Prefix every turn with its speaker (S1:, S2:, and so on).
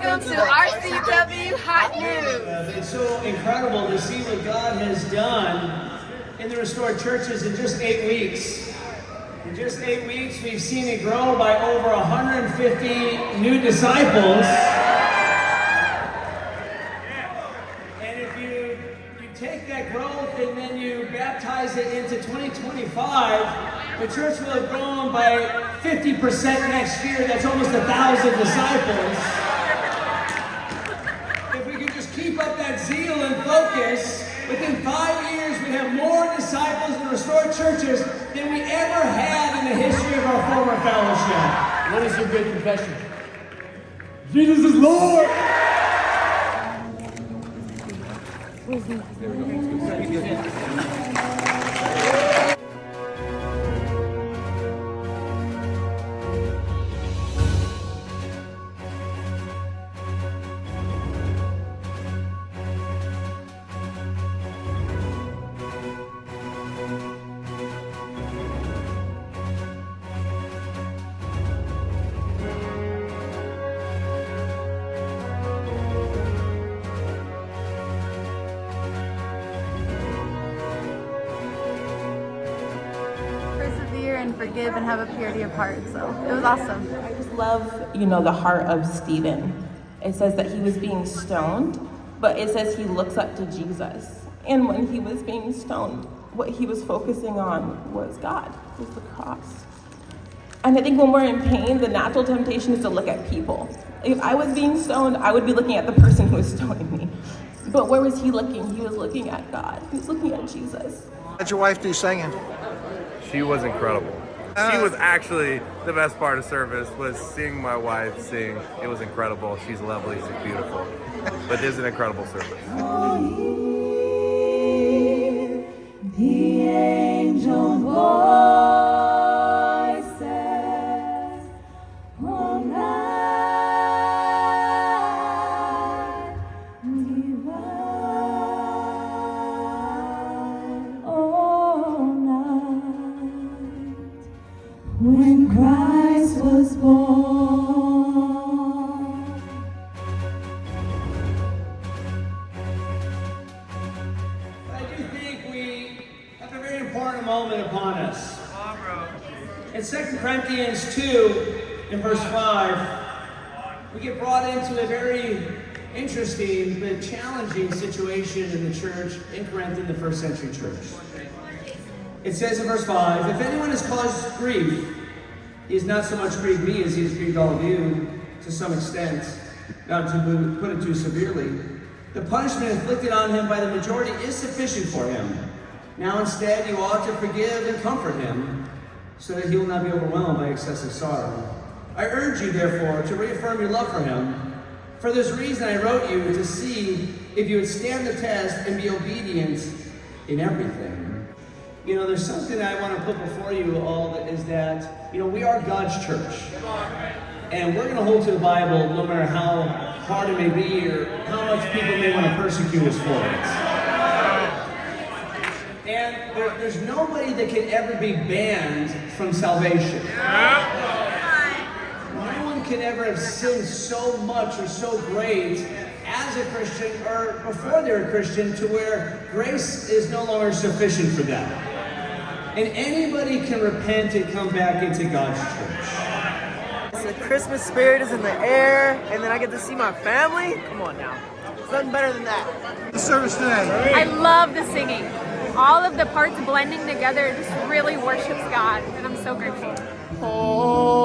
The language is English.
S1: Welcome to RCW Hot News.
S2: It's so incredible to see what God has done in the restored churches in just 8 weeks. In just 8 weeks, we've seen it grow by over 150 new disciples. And if you take that growth and then you baptize it into 2025, the church will have grown by 50% next year. That's almost 1,000 disciples. If we could just keep up that zeal and focus, within 5 years we have more disciples in restored churches than we ever had in the history of our former fellowship.
S3: What is your great confession? Jesus is Lord! There we go.
S1: Persevere and forgive and have a purity of heart. So it was awesome.
S4: I just love, the heart of Stephen. It says that he was being stoned, but it says he looks up to Jesus. And when he was being stoned, what he was focusing on was God, was the cross. And I think when we're in pain, the natural temptation is to look at people. If I was being stoned, I would be looking at the person who was stoning me. But where was he looking? He was looking at God. He was looking at Jesus.
S5: How'd your wife do singing?
S6: She was incredible. She was actually the best part of service, was seeing my wife sing. It was incredible. She's lovely, she's beautiful. But it is an incredible service.
S7: The angel voices all night divine, all night when Christ was born.
S2: Important moment upon us. In 2 Corinthians 2, in verse 5, we get brought into a very interesting but challenging situation in the church in Corinth, in the first century church. It says in verse 5, if anyone has caused grief, he has not so much grieved me as he has grieved all of you, to some extent, not to put it too severely. The punishment inflicted on him by the majority is sufficient for him. Now instead you ought to forgive and comfort him, so that he will not be overwhelmed by excessive sorrow. I urge you, therefore, to reaffirm your love for him. For this reason I wrote you, to see if you would stand the test and be obedient in everything. There's something I want to put before you all, is that, we are God's church. And we're going to hold to the Bible no matter how hard it may be or how much people may want to persecute us for it. And there's nobody that can ever be banned from salvation. No one can ever have sinned so much or so great as a Christian or before they're a Christian to where grace is no longer sufficient for them. And anybody can repent and come back into God's church.
S8: The Christmas spirit is in the air, and then I get to see my family. Come on now. There's nothing better than that.
S5: The service today.
S1: I love the singing. All of the parts blending together just really worships God, and I'm so grateful.
S8: Oh.